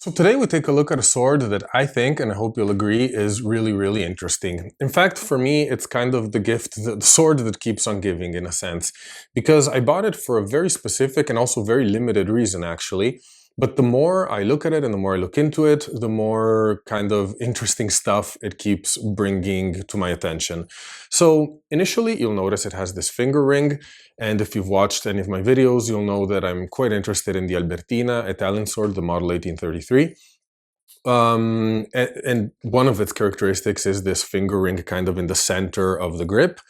So today we take a look at a sword that I think, and I hope you'll agree, is really interesting. In fact, for me, it's kind of the gift, the sword that keeps on giving in a sense, because I bought it for a very specific and also very limited reason actually. But the more I look at it and the more I look into it, the more kind of interesting stuff it keeps bringing to my attention. So initially, you'll notice it has this finger ring. And if you've watched any of my videos, you'll know that I'm quite interested in the Albertina Italian sword, the model 1833. And one of its characteristics is this finger ring kind of in the center of the grip.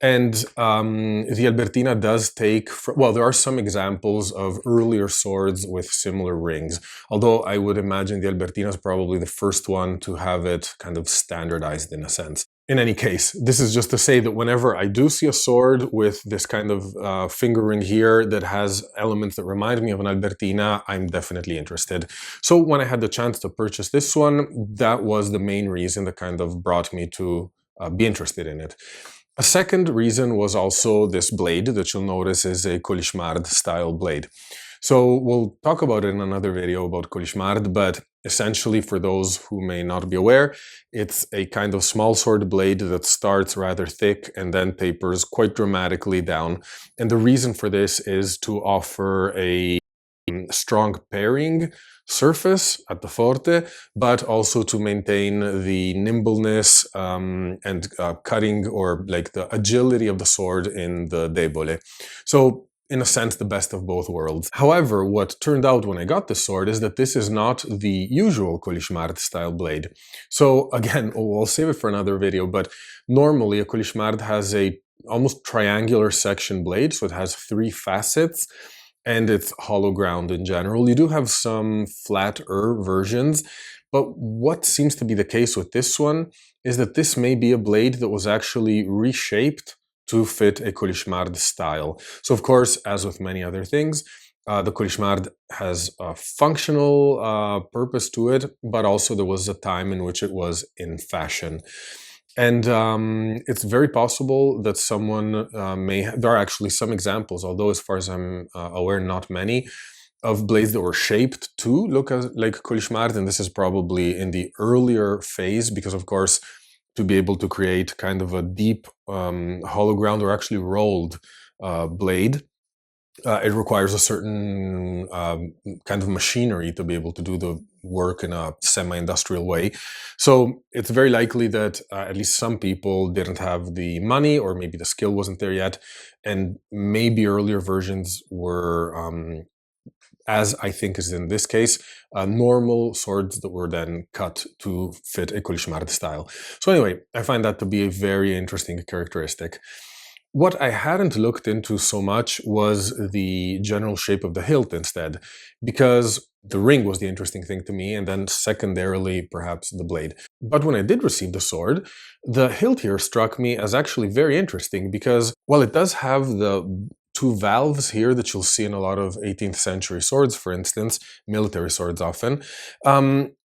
And the Albertina does take, well, there are some examples of earlier swords with similar rings, although I would imagine the Albertina is probably the first one to have it kind of standardized in a sense. In any case, this is just to say that whenever I do see a sword with this kind of finger ring here that has elements that remind me of an Albertina, I'm definitely interested. So when I had the chance to purchase this one, that was the main reason that kind of brought me to be interested in it. A second reason was also this blade that you'll notice is a Colichemarde style blade. So we'll talk about it in another video about Colichemarde, but essentially for those who may not be aware, it's a kind of small sword blade that starts rather thick and then tapers quite dramatically down. And the reason for this is to offer a strong parrying surface at the forte, but also to maintain the nimbleness and cutting or like the agility of the sword in the debole. So in a sense, the best of both worlds. However, what turned out when I got this sword is that this is not the usual Colichemarde style blade. So again, I'll save it for another video, but normally a Colichemarde has a almost triangular section blade, so it has 3 facets, and it's hollow ground in general. You do have some flatter versions, but what seems to be the case with this one is that this may be a blade that was actually reshaped to fit a Colichemarde style. So of course, as with many other things, the Colichemarde has a functional purpose to it, but also there was a time in which it was in fashion. And it's very possible that someone there are actually some examples, although as far as I'm aware, not many, of blades that were shaped to look like Colichemarde, and this is probably in the earlier phase, because of course, to be able to create kind of a deep hollow ground or actually rolled blade, it requires a certain kind of machinery to be able to do the work in a semi-industrial way. So it's very likely that at least some people didn't have the money, or maybe the skill wasn't there yet, and maybe earlier versions were, as I think is in this case, normal swords that were then cut to fit a Colichemarde style. So anyway, I find that to be a very interesting characteristic. What I hadn't looked into so much was the general shape of the hilt instead, because the ring was the interesting thing to me, and then secondarily, perhaps the blade. But when I did receive the sword, the hilt here struck me as actually very interesting because, while it does have the 2 valves here that you'll see in a lot of 18th century swords, for instance, military swords often,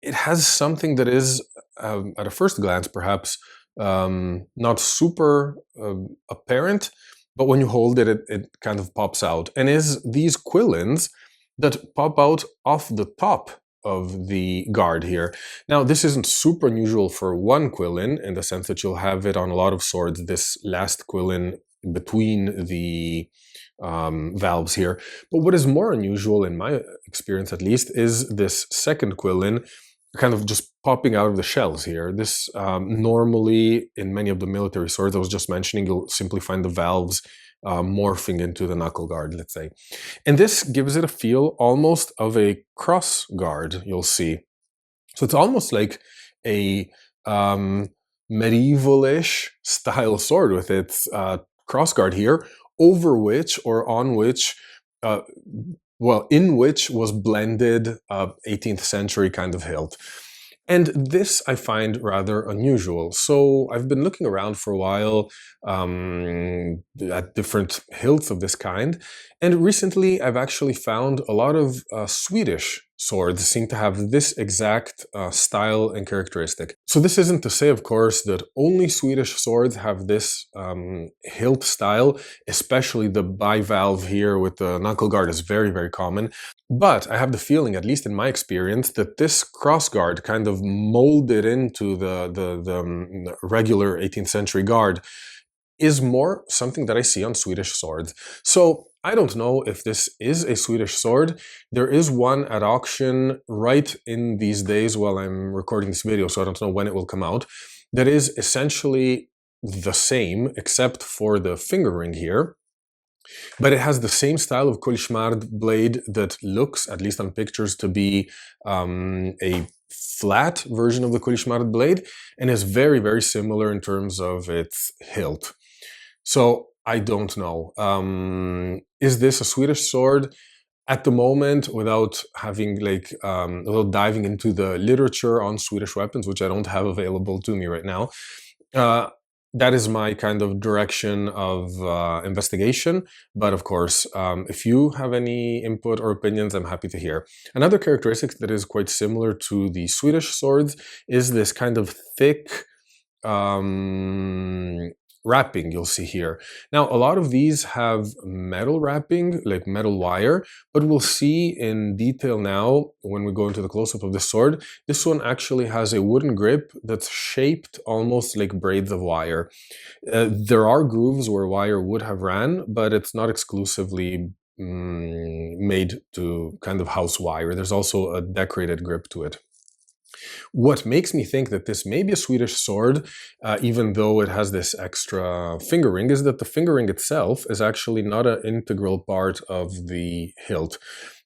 it has something that is, at a first glance perhaps, not super apparent, but when you hold it, it kind of pops out, and is these quillins that pop out off the top of the guard here. Now, this isn't super unusual for one quillin, in the sense that you'll have it on a lot of swords, this last quillin between the valves here. But what is more unusual, in my experience at least, is this second quillin kind of just popping out of the shells here. This normally in many of the military swords I was just mentioning, you'll simply find the valves morphing into the knuckle guard, let's say. And this gives it a feel almost of a cross guard, you'll see. So it's almost like a medieval-ish style sword with its cross guard here, over which or on which well, in which was blended 18th century kind of hilt. And this I find rather unusual. So I've been looking around for a while at different hilts of this kind. And recently I've actually found a lot of Swedish swords seem to have this exact style and characteristic. So this isn't to say, of course, that only Swedish swords have this hilt style, especially the bivalve here with the knuckle guard is very, very common. But I have the feeling, at least in my experience, that this crossguard kind of molded into the regular 18th century guard is more something that I see on Swedish swords. So I don't know if this is a Swedish sword. There is one at auction right in these days while I'm recording this video, so I don't know when it will come out, that is essentially the same except for the finger ring here. But it has the same style of Colichemarde blade that looks, at least on pictures, to be a flat version of the Colichemarde blade, and is very, very similar in terms of its hilt. So I don't know. Is this a Swedish sword? At the moment, without having without diving into the literature on Swedish weapons, which I don't have available to me right now, that is my kind of direction of investigation. But of course, if you have any input or opinions, I'm happy to hear. Another characteristic that is quite similar to the Swedish swords is this kind of thick wrapping you'll see here. Now, a lot of these have metal wrapping, like metal wire, but we'll see in detail now when we go into the close-up of the sword. This one actually has a wooden grip that's shaped almost like braids of wire. There are grooves where wire would have ran, but it's not exclusively made to kind of house wire. There's also a decorated grip to it. What makes me think that this may be a Swedish sword, even though it has this extra finger ring, is that the finger ring itself is actually not an integral part of the hilt.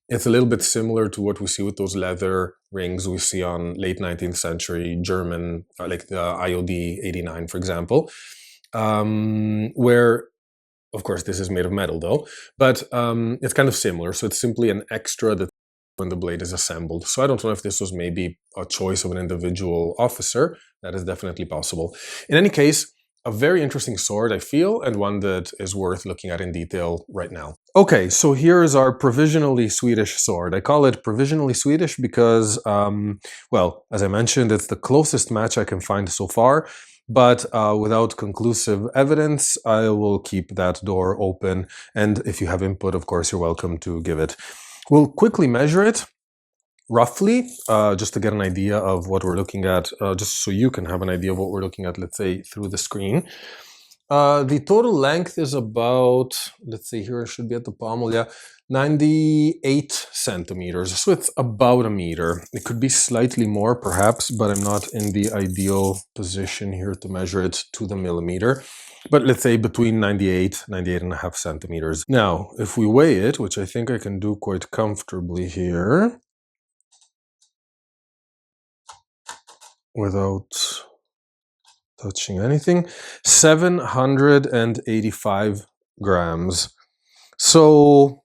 It's a little bit similar to what we see with those leather rings we see on late 19th century German, like the IOD 89, for example, where, of course, this is made of metal though, but it's kind of similar. So it's simply an extra that when the blade is assembled. So I don't know if this was maybe a choice of an individual officer. That is definitely possible. In any case, a very interesting sword, I feel, and one that is worth looking at in detail right now. Okay, so here is our provisionally Swedish sword. I call it provisionally Swedish because, well, as I mentioned, it's the closest match I can find so far. But without conclusive evidence, I will keep that door open. And if you have input, of course, you're welcome to give it. We'll quickly measure it, roughly, just to get an idea of what we're looking at, just so you can have an idea of what we're looking at, let's say, through the screen. The total length is about, let's see, here it should be at the pommel, yeah, 98 centimeters. So it's about a meter. It could be slightly more, perhaps, but I'm not in the ideal position here to measure it to the millimeter. But let's say between 98 and a half centimeters. Now, if we weigh it, which I think I can do quite comfortably here, without touching anything, 785 grams. So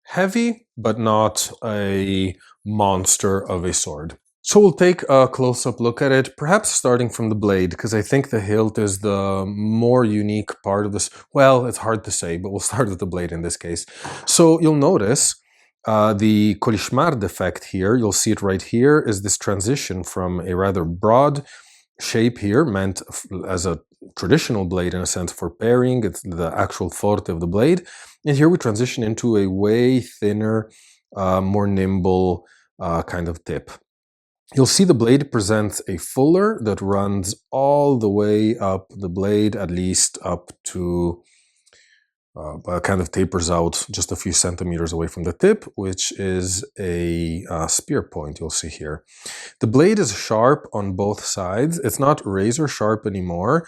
heavy, but not a monster of a sword. So we'll take a close-up look at it, perhaps starting from the blade, because I think the hilt is the more unique part of this. Well, it's hard to say, but we'll start with the blade in this case. So you'll notice the Colichemarde effect here, you'll see it right here, is this transition from a rather broad shape here, meant as a traditional blade in a sense for parrying. It's the actual forte of the blade. And here we transition into a way thinner, more nimble kind of tip. You'll see the blade presents a fuller that runs all the way up the blade, at least up to, kind of tapers out just a few centimeters away from the tip, which is a spear point you'll see here. The blade is sharp on both sides. It's not razor sharp anymore,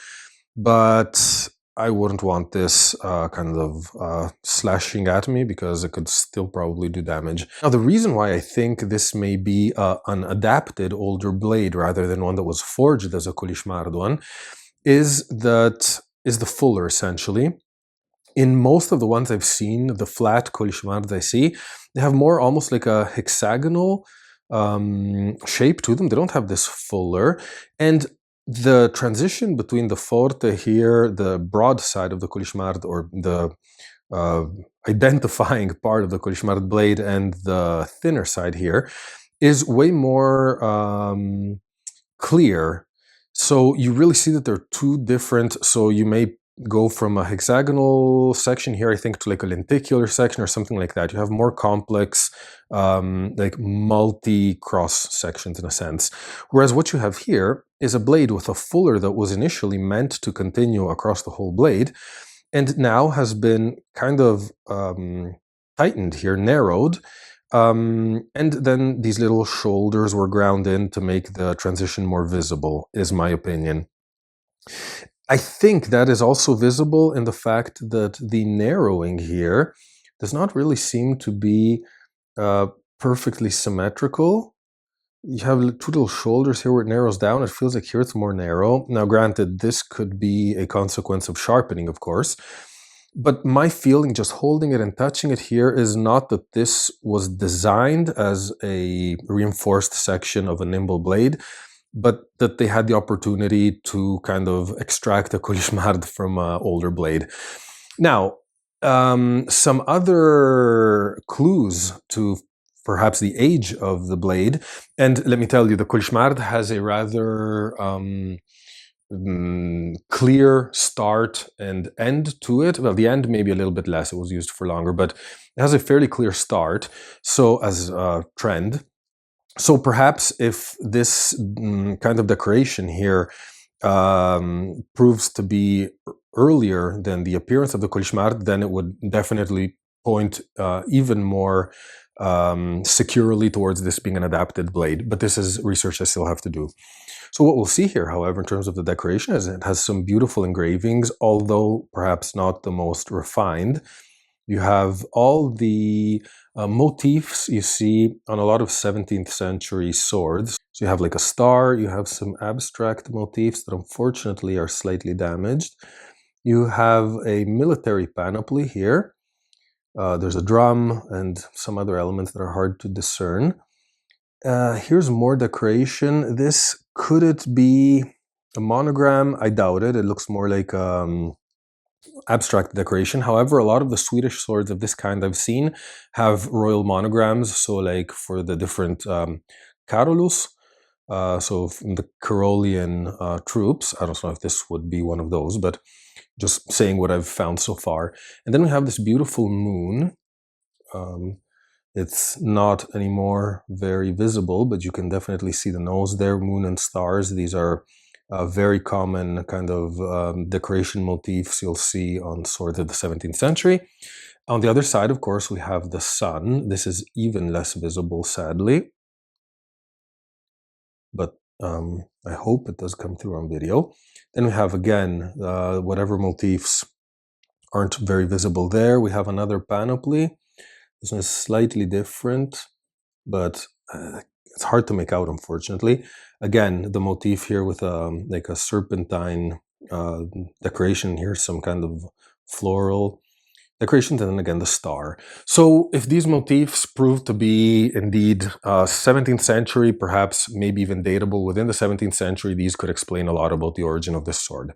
but I wouldn't want this kind of slashing at me because it could still probably do damage. Now, the reason why I think this may be an adapted older blade rather than one that was forged as a Colichemarde one is the fuller, essentially. In most of the ones I've seen, the flat Colichemardes I see, they have more almost like a hexagonal shape to them. They don't have this fuller. And the transition between the forte here, the broad side of the Colichemarde, or the identifying part of the Colichemarde blade and the thinner side here is way more clear. So you really see that they're two different, so you may go from a hexagonal section here, I think, to like a lenticular section or something like that. You have more complex, like multi-cross sections in a sense. Whereas what you have here is a blade with a fuller that was initially meant to continue across the whole blade, and now has been kind of tightened here, narrowed, and then these little shoulders were ground in to make the transition more visible, is my opinion. I think that is also visible in the fact that the narrowing here does not really seem to be perfectly symmetrical. You have two little shoulders here where it narrows down. It feels like here it's more narrow. Now, granted, this could be a consequence of sharpening, of course. But my feeling, just holding it and touching it here, is not that this was designed as a reinforced section of a nimble blade, but that they had the opportunity to kind of extract a Colichemarde from an older blade. Now, some other clues to perhaps the age of the blade, and let me tell you, the Colichemarde has a rather clear start and end to it. Well, the end maybe a little bit less, it was used for longer, but it has a fairly clear start, so as a trend. So perhaps if this kind of decoration here proves to be earlier than the appearance of the Colichemarde, then it would definitely point even more securely towards this being an adapted blade. But this is research I still have to do. So what we'll see here, however, in terms of the decoration, is it has some beautiful engravings, although perhaps not the most refined. You have all the motifs you see on a lot of 17th century swords. So you have like a star, you have some abstract motifs that unfortunately are slightly damaged. You have a military panoply here. There's a drum and some other elements that are hard to discern. Here's more decoration. This, could it be a monogram? I doubt it. It looks more like abstract decoration. However, a lot of the Swedish swords of this kind I've seen have royal monograms. So like for the different Carolus, so from the Carolean troops. I don't know if this would be one of those, but just saying what I've found so far. And then we have this beautiful moon. It's not anymore very visible, but you can definitely see the nose there, moon and stars. These are very common kind of decoration motifs you'll see on swords of the 17th century. On the other side, of course, we have the sun. This is even less visible, sadly. But I hope it does come through on video. Then we have, again, whatever motifs aren't very visible there. We have another panoply. This one is slightly different, but it's hard to make out, unfortunately. Again, the motif here with like a serpentine decoration here, some kind of floral decorations, and then again the star. So if these motifs prove to be indeed 17th century, perhaps maybe even datable within the 17th century, these could explain a lot about the origin of this sword.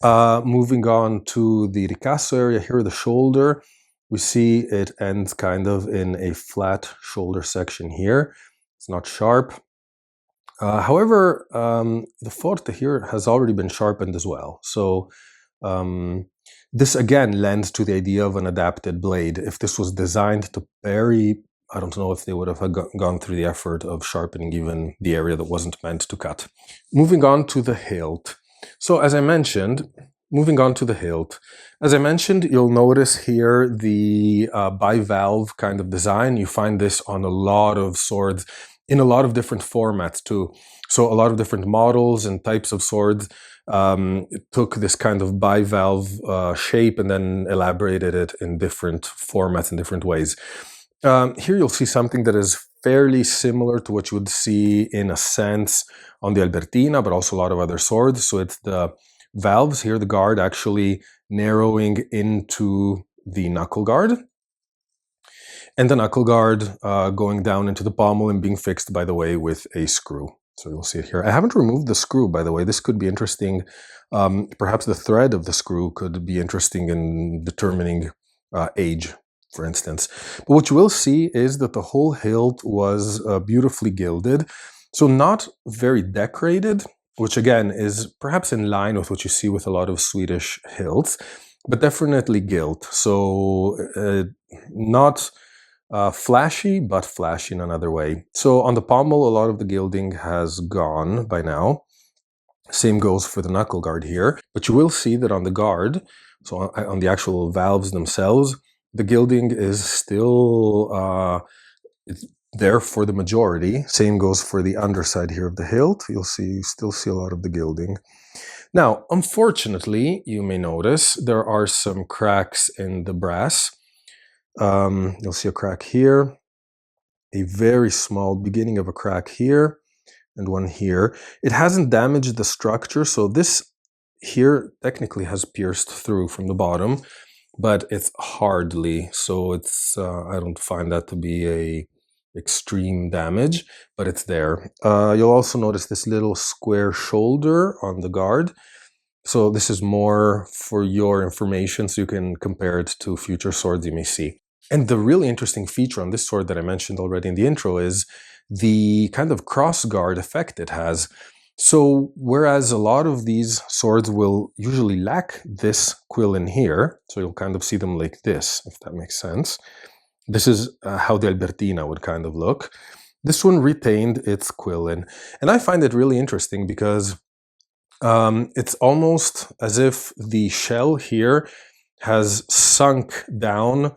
Moving on to the ricasso area here, the shoulder. We see it ends kind of in a flat shoulder section here. It's not sharp. However, the forte here has already been sharpened as well. So this again lends to the idea of an adapted blade. If this was designed to parry, I don't know if they would have gone through the effort of sharpening even the area that wasn't meant to cut. Moving on to the hilt. So as I mentioned, moving on to the hilt. As I mentioned, you'll notice here the bivalve kind of design. You find this on a lot of swords, in a lot of different formats too. So a lot of different models and types of swords took this kind of bivalve shape and then elaborated it in different formats in different ways. Here you'll see something that is fairly similar to what you would see in a sense on the Albertina, but also a lot of other swords. So it's the valves here, the guard actually narrowing into the knuckle guard, and the knuckle guard going down into the pommel and being fixed, by the way, with a screw. So you'll see it here. I haven't removed the screw, by the way. This could be interesting. Perhaps the thread of the screw could be interesting in determining age, for instance. But what you will see is that the whole hilt was beautifully gilded, so not very decorated, which again is perhaps in line with what you see with a lot of Swedish hilts, but definitely gilt. So not flashy, but flashy in another way. So on the pommel, a lot of the gilding has gone by now. Same goes for the knuckle guard here, but you will see that on the guard, so on the actual valves themselves, the gilding is still it's there for the majority. Same goes for the underside here of the hilt. You still see a lot of the gilding. Now, unfortunately, you may notice there are some cracks in the brass. You'll see a crack here, a very small beginning of a crack here, and one here. It hasn't damaged the structure, so this here technically has pierced through from the bottom, but it's hardly, so it's I don't find that to be a extreme damage, but it's there. You'll also notice this little square shoulder on the guard. So this is more for your information, so you can compare it to future swords you may see. And the really interesting feature on this sword that I mentioned already in the intro is the kind of crossguard effect it has. So whereas a lot of these swords will usually lack this quill in here, so you'll kind of see them like this, if that makes sense. This is how the Albertina would kind of look. This one retained its quill in. And I find it really interesting because it's almost as if the shell here has sunk down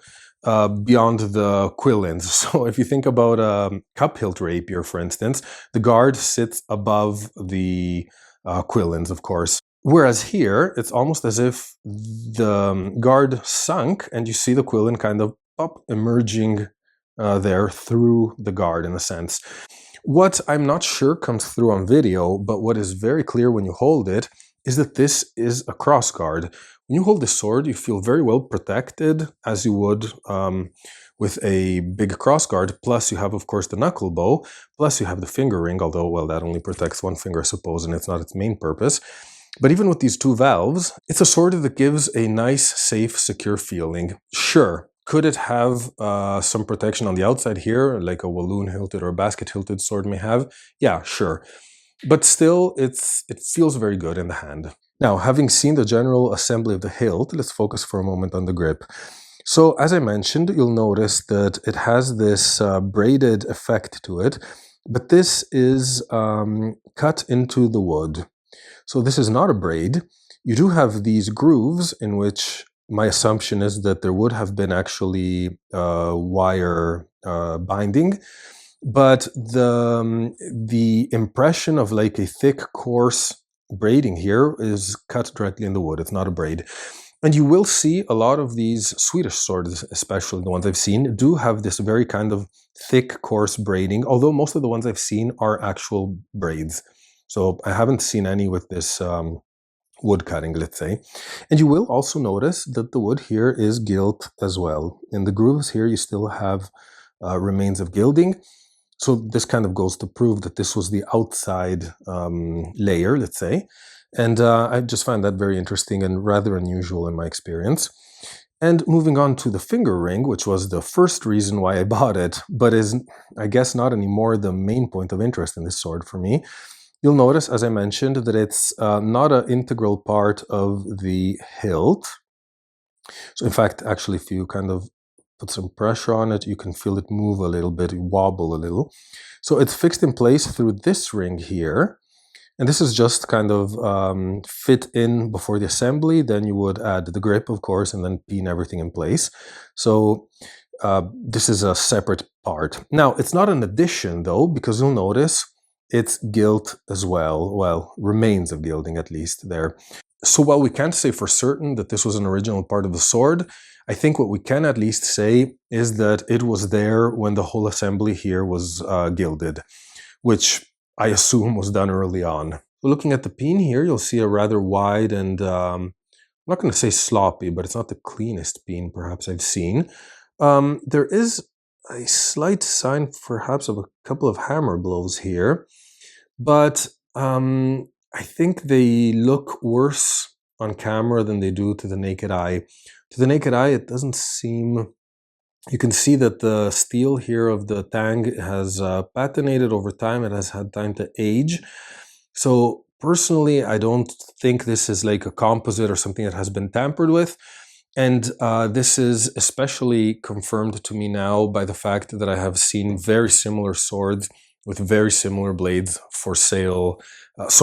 beyond the quill ends. So if you think about a cup hilt rapier, for instance, the guard sits above the quill ends, of course. Whereas here, it's almost as if the guard sunk and you see the quill end kind of up emerging there through the guard in a sense. What I'm not sure comes through on video, but what is very clear when you hold it, is that this is a crossguard. When you hold the sword, you feel very well protected, as you would with a big crossguard, plus you have, of course, the knuckle bow, plus you have the finger ring, although, well, that only protects one finger, I suppose, and it's not its main purpose. But even with these two valves, it's a sword that gives a nice, safe, secure feeling. Sure, could it have some protection on the outside here, like a walloon-hilted or a basket-hilted sword may have? Yeah, sure. But still, it feels very good in the hand. Now, having seen the general assembly of the hilt, let's focus for a moment on the grip. So, as I mentioned, you'll notice that it has this braided effect to it, but this is cut into the wood. So this is not a braid. You do have these grooves in which my assumption is that there would have been actually wire binding, but the impression of like a thick, coarse braiding here is cut directly in the wood. It's not a braid. And you will see a lot of these Swedish swords, especially the ones I've seen, do have this very kind of thick, coarse braiding, although most of the ones I've seen are actual braids. So I haven't seen any with this wood cutting, let's say. And you will also notice that the wood here is gilt as well. In the grooves here, you still have remains of gilding. So this kind of goes to prove that this was the outside layer, let's say. And I just find that very interesting and rather unusual in my experience. And moving on to the finger ring, which was the first reason why I bought it, but is, I guess, not anymore the main point of interest in this sword for me. You'll notice, as I mentioned, that it's not an integral part of the hilt. So in fact, actually, if you kind of put some pressure on it, you can feel it move a little bit, wobble a little. So it's fixed in place through this ring here. And this is just kind of fit in before the assembly. Then you would add the grip, of course, and then pin everything in place. So this is a separate part. Now, it's not an addition, though, because you'll notice it's gilt as well. Well, remains of gilding, at least, there. So while we can't say for certain that this was an original part of the sword, I think what we can at least say is that it was there when the whole assembly here was gilded, which I assume was done early on. Looking at the pin here, you'll see a rather wide and, I'm not going to say sloppy, but it's not the cleanest pin perhaps I've seen. There is a slight sign perhaps of a couple of hammer blows here, but I think they look worse on camera than they do to the naked eye. To the naked eye, it doesn't seem... You can see that the steel here of the tang has patinated over time. It has had time to age. So personally, I don't think this is like a composite or something that has been tampered with. And this is especially confirmed to me now by the fact that I have seen very similar swords with very similar blades for sale. It's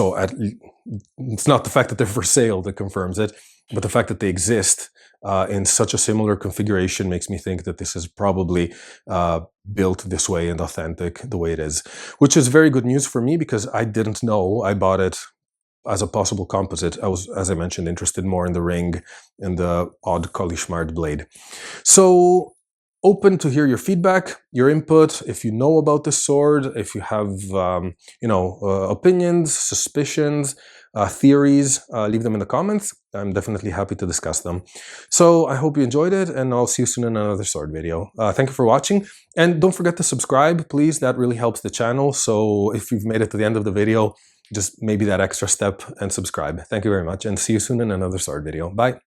not the fact that they're for sale that confirms it, but the fact that they exist in such a similar configuration makes me think that this is probably built this way and authentic the way it is, which is very good news for me because I didn't know. I bought it as a possible composite. I was, as I mentioned, interested more in the ring and the odd Colichemarde blade. So open to hear your feedback, your input. If you know about this sword, if you have opinions, suspicions, theories, leave them in the comments. I'm definitely happy to discuss them. So I hope you enjoyed it, and I'll see you soon in another sword video. Thank you for watching, and don't forget to subscribe, please. That really helps the channel. So if you've made it to the end of the video, just maybe that extra step and subscribe. Thank you very much, and see you soon in another sword video. Bye.